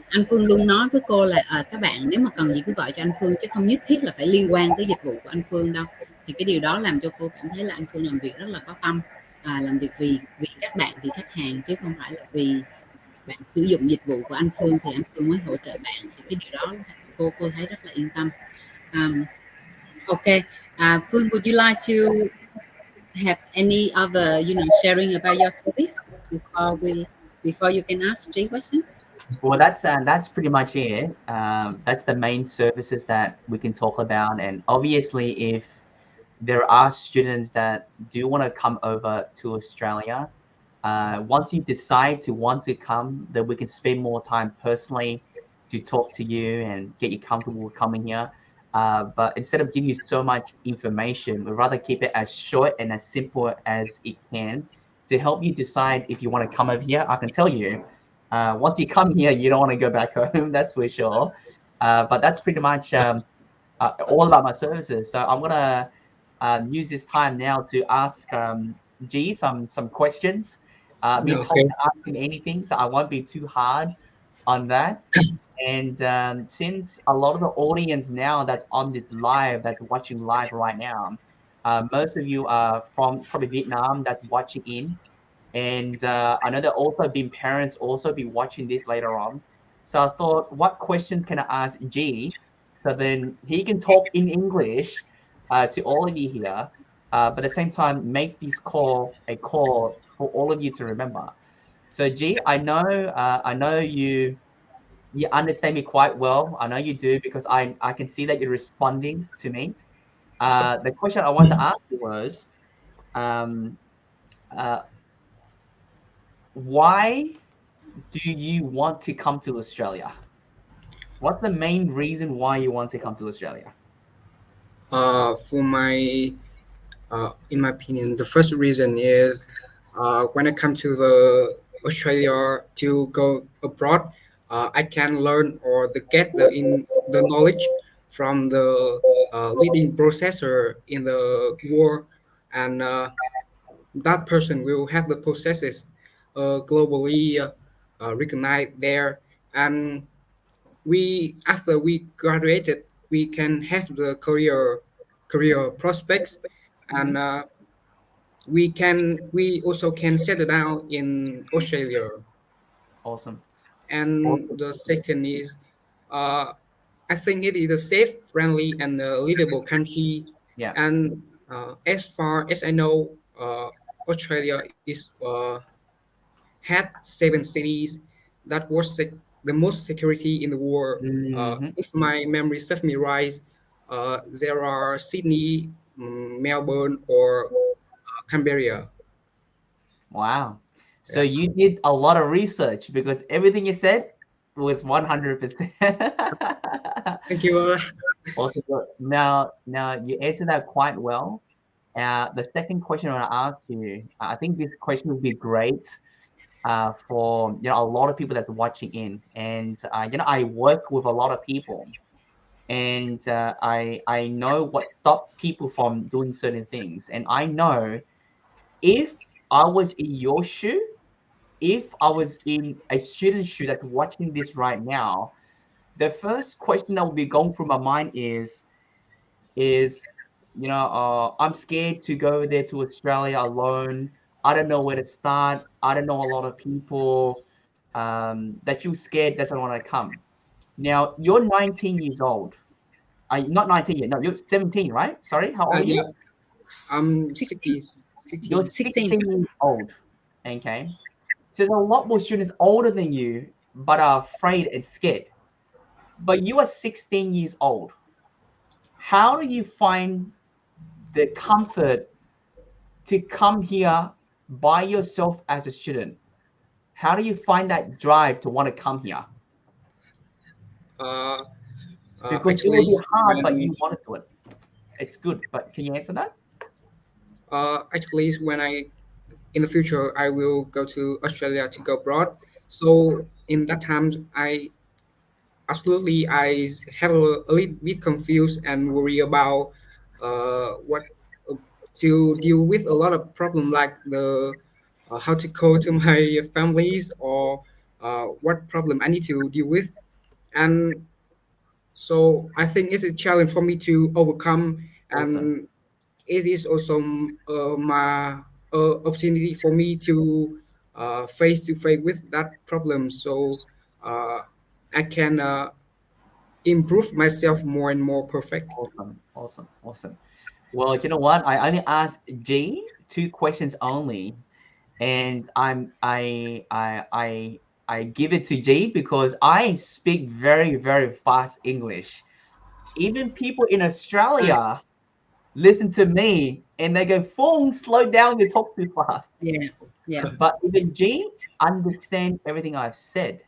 anh Phương luôn nói với cô là các bạn nếu mà cần gì cứ gọi cho anh Phương, chứ không nhất thiết là phải liên quan tới dịch vụ của anh Phương đâu. Thì cái điều đó làm cho cô cảm thấy là anh Phương làm việc rất là có tâm, làm việc vì các bạn, vì khách hàng, chứ không phải là vì bạn sử dụng dịch vụ của anh Phương thì anh Phương mới hỗ trợ bạn. Thì cái điều đó cô thấy rất là yên tâm. Okay, Phương, would you like to have any other sharing about your service before you can ask 3 questions? Well, that's pretty much it. That's the main services that we can talk about, and obviously, if there are students that do want to come over to Australia, once you decide to want to come, then we can spend more time personally to talk to you and get you comfortable with coming here. But instead of giving you so much information, we'd rather keep it as short and as simple as it can to help you decide if you want to come over here. I can tell you, once you come here, you don't want to go back home, that's for sure. But that's pretty much all about my services. So I'm gonna use this time now to ask G some questions. Been told Okay. to ask him anything, so I won't be too hard on that. And since a lot of the audience now that's on this live, that's watching live right now, most of you are from probably Vietnam that's watching in. And I know that also been parents also be watching this later on. So I thought, what questions can I ask G so then he can talk in English to all of you here, but at the same time make this call a call for all of you to remember. So G, I know you understand me quite well. I know you do because I can see that you're responding to me. The question I want to ask you was, um, uh, why do you want to come to Australia? What's the main reason why you want to come to Australia? For my in my opinion, the first reason is when I come to the Australia to go abroad, I can learn or get the knowledge from the leading processor in the world, and that person will have the processes globally recognized there, and we after we graduated we can have the career prospects, and Mhm. we also can settle down in Australia. Awesome. And Awesome. the second is uh, I think it is a safe, friendly, and livable country. Yeah. And as far as I know, Australia is had 7 cities that was the most security in the world. Hmm. If my memory serves me right, there are Sydney, Melbourne, or Canberra. Wow. So Yeah. you did a lot of research because everything you said was 100%. Thank you. Awesome. Now you answered that quite well. The second question I want to ask you, I think this question would be great for a lot of people that's watching in, and I work with a lot of people, and I know what stopped people from doing certain things, and I know if I was in your shoe, if I was in a student's shoe that's watching this right now, the first question that will be going through my mind is I'm scared to go there to Australia alone. I don't know where to start. I don't know a lot of people. They feel scared, doesn't want to come. Now you're 19 years old. Not 19 yet. No, you're 17, right? Sorry, how old are Yeah, you? I'm 16. 60, You're 16. 16. 16 years old. Okay. So there's a lot more students older than you, but are afraid and scared. But you are 16 years old. How do you find the comfort to come here by yourself as a student? How do you find that drive to want to come here? Uh, Because it will actually, be hard, but when you want to do it. It's good, but can you answer that? when I in the future I will go to Australia to go abroad. So in that time, I have a little bit confused and worry about what to deal with a lot of problem like the how to call to my families or what problem I need to deal with. And so I think it's a challenge for me to overcome, and Awesome. it is also my opportunity for me to face to face with that problem, so I can improve myself more and more perfect. Awesome. Awesome. Awesome. Well, you know what? I only asked G 2 questions only, and I give it to G because I speak very, very fast English. Even people in Australia listen to me and they go, "Fong, slow down, you talk too fast." Yeah. But even G understands everything I've said.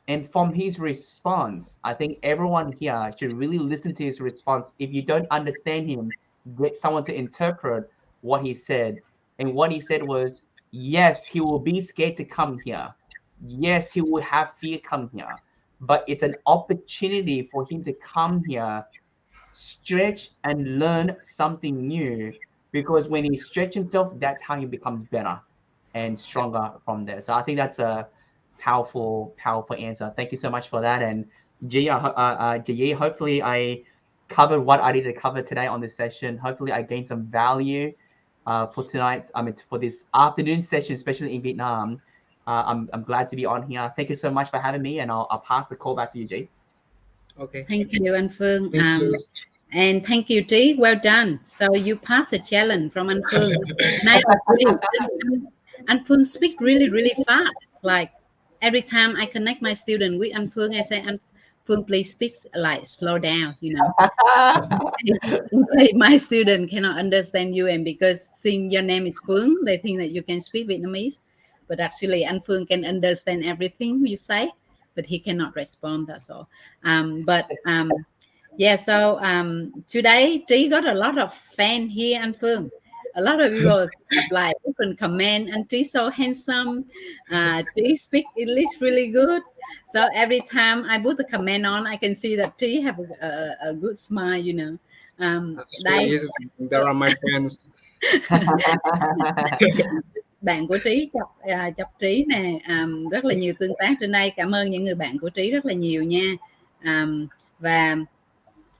And from his response, I think everyone here should really listen to his response. If you don't understand him, get someone to interpret what he said. And what he said was, yes, he will be scared to come here. Yes, he will have fear come here. But it's an opportunity for him to come here, stretch and learn something new. Because when he stretches himself, that's how he becomes better and stronger from there. So I think that's a powerful answer. Thank you so much for that. And Jia, hopefully I covered what I needed to cover today on this session. Hopefully I gained some value for tonight. I mean, for this afternoon session, especially in Vietnam. I'm glad to be on here. Thank you so much for having me, and I'll pass the call back to you, Jay. Okay. Thank you, anh Phương. Thank you. And thank you, Trí. Well done. So you passed the challenge from anh Phương. And I agree. Anh Phương speak really, really fast. Like every time I connect my student with anh Phương, I say, anh Phương, please speak like slow down, you know. My student cannot understand you, and because seeing your name is Phương, they think that you can speak Vietnamese. But actually, anh Phương can understand everything you say, but he cannot respond. That's all. Yeah, so today Trí got a lot of fan here, anh Phương. A lot of people have like different comment, and Trí so handsome. Trí speak English really good. So every time I put the comment on, I can see that Trí have a good smile, you know. Đây, There are my friends. bạn của Trí chọc Trí nè, rất là nhiều tương tác trên đây. Cảm ơn những người bạn của Trí rất là nhiều nha. Và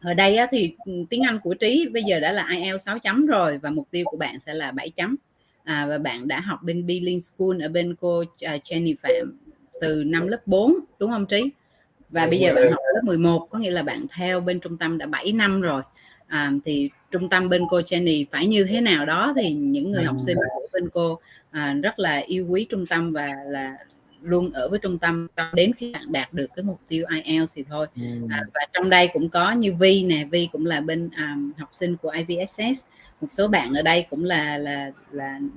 ở đây á, thì tiếng Anh của Trí bây giờ đã là IELTS 6 chấm rồi, và mục tiêu của bạn sẽ là 7 chấm. Và bạn đã học bên Bilingual School ở bên cô Jenny Phạm từ năm lớp 4, đúng không Trí? Và bây giờ bạn học lớp 11, có nghĩa là bạn theo bên trung tâm đã 7 năm rồi. Thì trung tâm bên cô Jenny phải như thế nào đó thì những người học sinh của bên cô rất là yêu quý trung tâm và là luôn ở với trung tâm đến khi bạn đạt được cái mục tiêu IELTS thì thôi. Và trong đây cũng có như Vi nè, Vi cũng là bên học sinh của AVSS. Một số bạn ở đây cũng là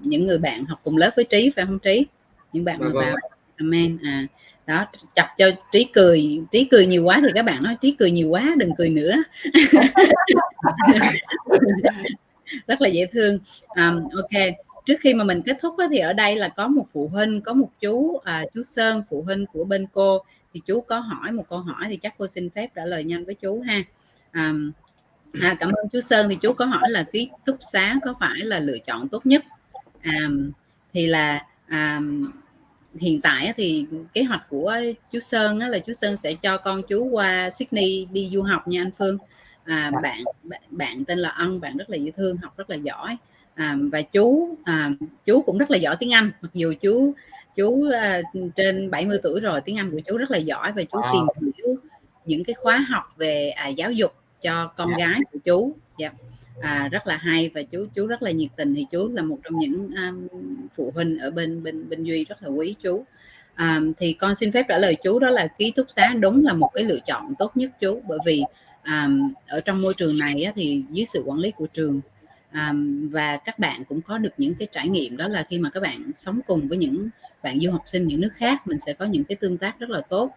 những người bạn học cùng lớp với Trí, phải không Trí? Những bạn mà vào comment đó, chọc cho Trí cười nhiều quá thì các bạn nói Trí cười nhiều quá, đừng cười nữa. Rất là dễ thương. Ok, trước khi mà mình kết thúc thì ở đây là có một phụ huynh, có một chú Sơn, phụ huynh của bên cô, thì chú có hỏi một câu hỏi thì chắc cô xin phép trả lời nhanh với chú ha. Cảm ơn chú Sơn. Thì chú có hỏi là ký túc xá có phải là lựa chọn tốt nhất? Thì là hiện tại thì kế hoạch của chú Sơn là chú Sơn sẽ cho con chú qua Sydney đi du học nha anh Phương. Bạn tên là Ân, bạn rất là dễ thương, học rất là giỏi. Và chú cũng rất là giỏi tiếng Anh, mặc dù chú trên 70 tuổi rồi, tiếng Anh của chú rất là giỏi, và chú tìm hiểu những cái khóa học về giáo dục cho con gái của chú. Rất là hay, và chú rất là nhiệt tình. Thì chú là một trong những phụ huynh ở bên Duy, rất là quý chú. Thì con xin phép trả lời chú, đó là ký túc xá đúng là một cái lựa chọn tốt nhất chú, bởi vì ở trong môi trường này thì dưới sự quản lý của trường, và các bạn cũng có được những cái trải nghiệm, đó là khi mà các bạn sống cùng với những bạn du học sinh những nước khác, mình sẽ có những cái tương tác rất là tốt.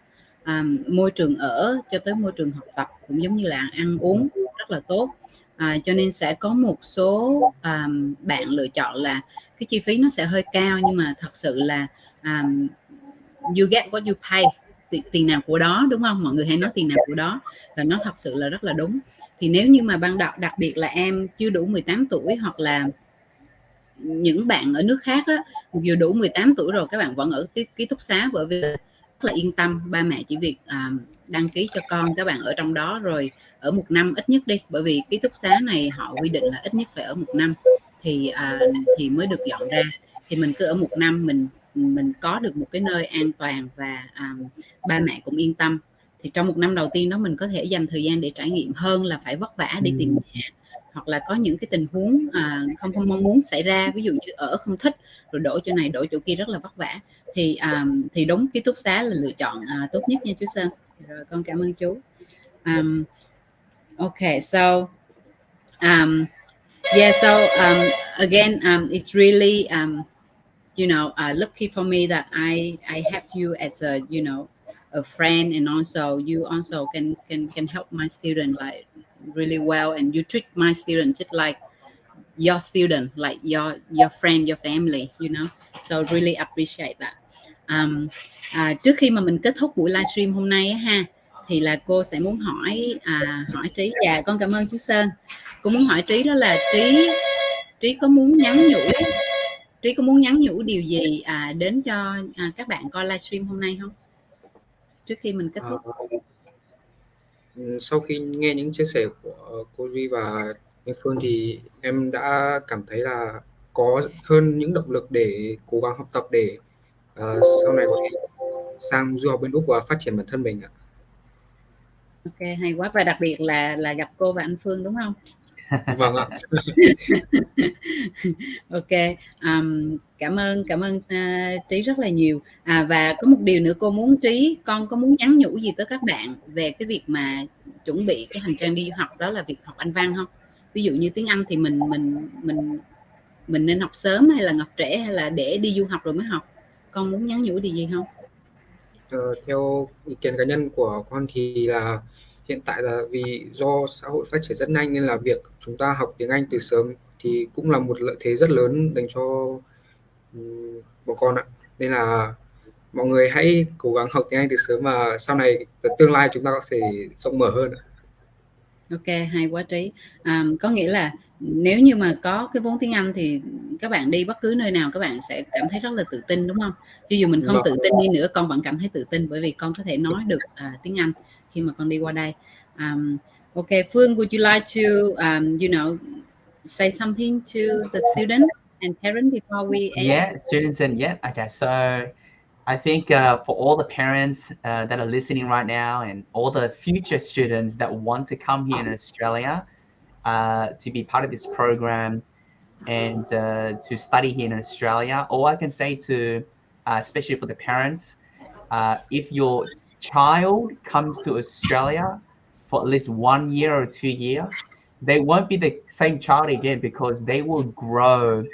Môi trường ở cho tới môi trường học tập cũng giống như là ăn uống rất là tốt. Cho nên sẽ có một số bạn lựa chọn là cái chi phí nó sẽ hơi cao, nhưng mà thật sự là you get what you pay, tiền nào của đó, đúng không? Mọi người hay nói tiền nào của đó, là nó thật sự là rất là đúng. Thì nếu như mà ban đầu, đặc biệt là em chưa đủ 18 tuổi, hoặc là những bạn ở nước khác á, mặc dù đủ 18 tuổi rồi các bạn vẫn ở ký túc xá, bởi vì rất là yên tâm, ba mẹ chỉ việc đăng ký cho con các bạn ở trong đó rồi ở 1 năm ít nhất đi, bởi vì ký túc xá này họ quy định là ít nhất phải ở 1 năm thì mới được dọn ra. Thì mình cứ ở 1 năm mình có được một cái nơi an toàn và ba mẹ cũng yên tâm. Thì trong 1 năm đầu tiên đó mình có thể dành thời gian để trải nghiệm hơn là phải vất vả đi tìm nhà, hoặc là có những cái tình huống không mong muốn xảy ra, ví dụ như ở không thích rồi đổ chỗ này đổ chỗ kia rất là vất vả. Thì đúng, ký túc xá là lựa chọn tốt nhất nha chú Sơn. Rồi con cảm ơn chú. Okay, so again, it's really lucky for me that I have you as a a friend, and also you also can help my student like really well, and you treat my student just like your student, like your friend, your family, so really appreciate that. Trước khi mà mình kết thúc buổi livestream hôm nay á ha, thì là cô sẽ muốn hỏi Trí. Dạ con cảm ơn chú Sơn. Cô muốn hỏi Trí đó là Trí có muốn nhắn nhủ điều gì đến cho các bạn coi livestream hôm nay không, trước khi mình kết thúc? Sau khi nghe những chia sẻ của cô Duy và anh Phương thì em đã cảm thấy là có hơn những động lực để cố gắng học tập để sau này có thể sang du học bên Úc và phát triển bản thân mình ạ. Ok, hay quá. Và đặc biệt là gặp cô và anh Phương đúng không? Vâng ạ. Ok, cảm ơn Trí rất là nhiều. Và có một điều nữa cô muốn con có muốn nhắn nhủ gì tới các bạn về cái việc mà chuẩn bị cái hành trang đi du học, đó là việc học Anh văn không? Ví dụ như tiếng Anh thì mình nên học sớm hay là học trễ, hay là để đi du học rồi mới học? Con muốn nhắn nhủ điều gì không? Theo ý kiến cá nhân của con thì là hiện tại là vì do xã hội phát triển rất nhanh nên là việc chúng ta học tiếng Anh từ sớm thì cũng là một lợi thế rất lớn dành cho bọn con ạ. Nên là mọi người hãy cố gắng học tiếng Anh từ sớm và sau này tương lai chúng ta có thể rộng mở hơn ạ. Ok, hay quá Trí. Có nghĩa là nếu như mà có cái vốn tiếng Anh thì các bạn đi bất cứ nơi nào các bạn sẽ cảm thấy rất là tự tin, đúng không? Cho dù mình không tự tin đi nữa, con vẫn cảm thấy tự tin bởi vì con có thể nói được tiếng Anh khi mà con đi qua đây. Ok, Phương, would you like to say something to the student and parent before we end? Yeah, students and okay. So I think for all the parents that are listening right now and all the future students that want to come here in Australia to be part of this program and to study here in Australia, all I can say to, especially for the parents, if your child comes to Australia for at least 1 year or 2 years, they won't be the same child again because they will grow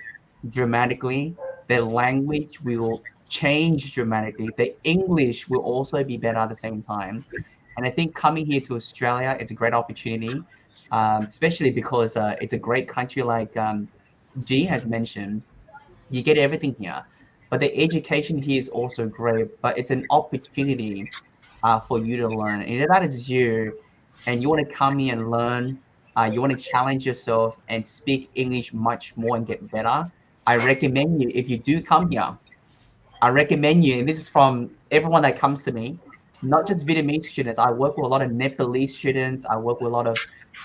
dramatically. Their language will change dramatically. The English will also be better at the same time. And I think coming here to Australia is a great opportunity, especially because it's a great country like G has mentioned. You get everything here, but the education here is also great, but it's an opportunity for you to learn. And if that is you and you want to come here and learn, you want to challenge yourself and speak English much more and get better, I recommend you, if you do come here, I recommend you, and this is from everyone that comes to me, not just Vietnamese students. I work with a lot of Nepalese students. I work with a lot of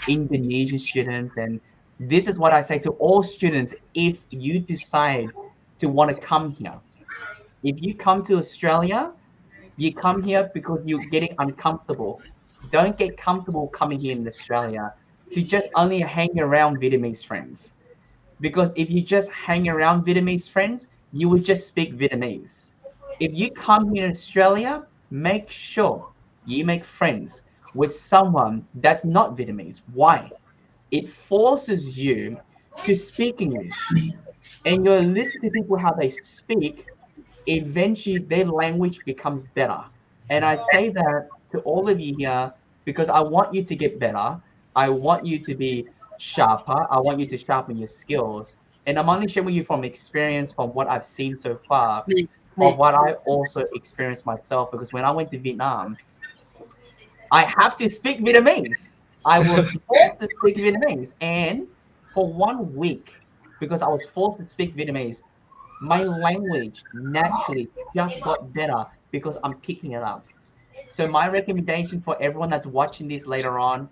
Indonesian students. And this is what I say to all students. If you decide to want to come here, if you come to Australia, you come here because you're getting uncomfortable. Don't get comfortable coming here in Australia to just only hang around Vietnamese friends. Because if you just hang around Vietnamese friends, you will just speak Vietnamese. If you come here in Australia, make sure you make friends with someone that's not Vietnamese. Why? It forces you to speak English. And you listen to people how they speak, eventually their language becomes better. And I say that to all of you here because I want you to get better. I want you to be sharper. I want you to sharpen your skills. And I'm only sharing with you from experience, from what I've seen so far, of what I also experienced myself. Because when I went to Vietnam, I have to speak Vietnamese. I was forced to speak Vietnamese. And for 1 week, because I was forced to speak Vietnamese, my language naturally just got better because I'm picking it up. So my recommendation for everyone that's watching this later on,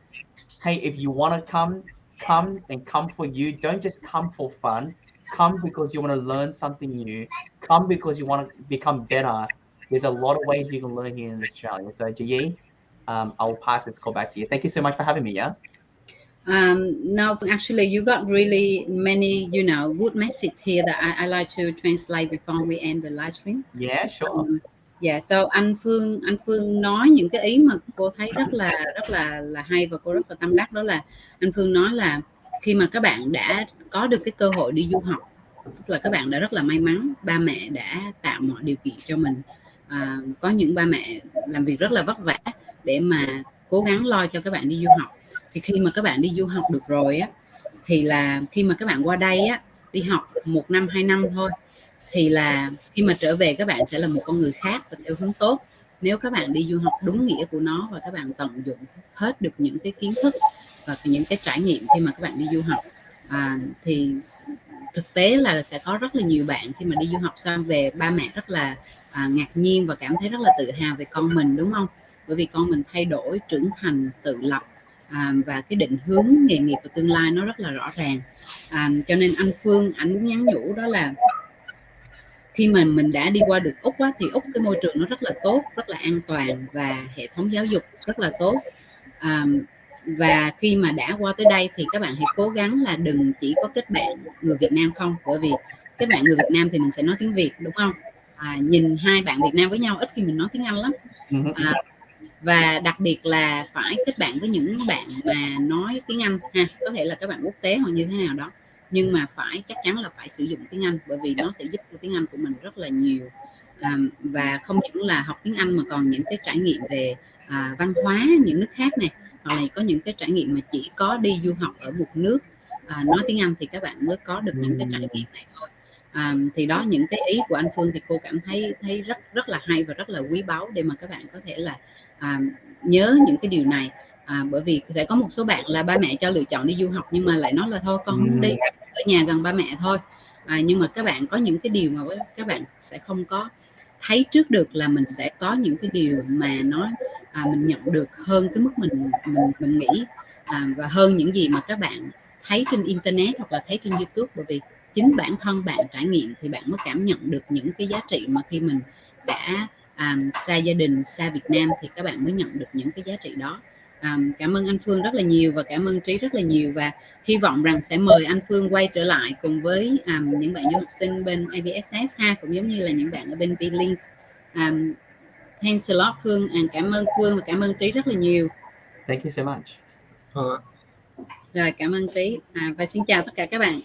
hey, if you want to come and come for you. Don't just come for fun. Come because you want to learn something new. Come because you want to become better. There's a lot of ways you can learn here in Australia. So GE, I will pass this call back to you. Thank you so much for having me. Yeah. No, actually, you got really many, good message here that I like to translate before we end the live stream. Yeah, sure. Yeah, so anh Phương nói những cái ý mà cô thấy rất là hay và cô rất là tâm đắc, đó là anh Phương nói là khi mà các bạn đã có được cái cơ hội đi du học, tức là các bạn đã rất là may mắn, ba mẹ đã tạo mọi điều kiện cho mình. Có những ba mẹ làm việc rất là vất vả để mà cố gắng lo cho các bạn đi du học. Thì khi mà các bạn đi du học được rồi á, thì là khi mà các bạn qua đây á, đi học 1 năm 2 năm thôi, thì là khi mà trở về các bạn sẽ là một con người khác và theo hướng tốt. Nếu các bạn đi du học đúng nghĩa của nó và các bạn tận dụng hết được những cái kiến thức và những cái trải nghiệm khi mà các bạn đi du học, thì thực tế là sẽ có rất là nhiều bạn khi mà đi du học xong về, ba mẹ rất là ngạc nhiên và cảm thấy rất là tự hào về con mình, đúng không? Bởi vì con mình thay đổi, trưởng thành, tự lập, và cái định hướng nghề nghiệp và tương lai nó rất là rõ ràng. Cho nên anh Phương muốn nhắn nhủ đó là khi mà mình đã đi qua được Úc á, thì Úc cái môi trường nó rất là tốt, rất là an toàn và hệ thống giáo dục rất là tốt. Và khi mà đã qua tới đây thì các bạn hãy cố gắng là đừng chỉ có kết bạn người Việt Nam không, bởi vì kết bạn người Việt Nam thì mình sẽ nói tiếng Việt, đúng không? Nhìn hai bạn Việt Nam với nhau ít khi mình nói tiếng Anh lắm. Và đặc biệt là phải kết bạn với những bạn mà nói tiếng Anh ha, có thể là các bạn quốc tế hoặc như thế nào đó, nhưng mà chắc chắn là phải sử dụng tiếng Anh, bởi vì nó sẽ giúp cho tiếng Anh của mình rất là nhiều. Và không những là học tiếng Anh mà còn những cái trải nghiệm về văn hóa những nước khác này, hoặc là có những cái trải nghiệm mà chỉ có đi du học ở một nước nói tiếng Anh thì các bạn mới có được những cái trải nghiệm này thôi. Thì đó, những cái ý của anh Phương thì cô cảm thấy rất là hay và rất là quý báu để mà các bạn có thể là nhớ những cái điều này. Bởi vì sẽ có một số bạn là ba mẹ cho lựa chọn đi du học nhưng mà lại nói là thôi con không đi, ở nhà gần ba mẹ thôi. Nhưng mà các bạn có những cái điều mà các bạn sẽ không có thấy trước được, là mình sẽ có những cái điều mà nó mình nhận được hơn cái mức mình nghĩ, và hơn những gì mà các bạn thấy trên internet hoặc là thấy trên YouTube. Bởi vì chính bản thân bạn trải nghiệm thì bạn mới cảm nhận được những cái giá trị mà khi mình đã xa gia đình, xa Việt Nam thì các bạn mới nhận được những cái giá trị đó. Cảm ơn anh Phương rất là nhiều và cảm ơn Trí rất là nhiều, và hy vọng rằng sẽ mời anh Phương quay trở lại cùng với những bạn du học sinh bên AVSS ha, cũng giống như là những bạn ở bên Liên. Thanks a lot Phương, cảm ơn Phương và cảm ơn Trí rất là nhiều. Thank you so much. Rồi, cảm ơn Trí và xin chào tất cả các bạn.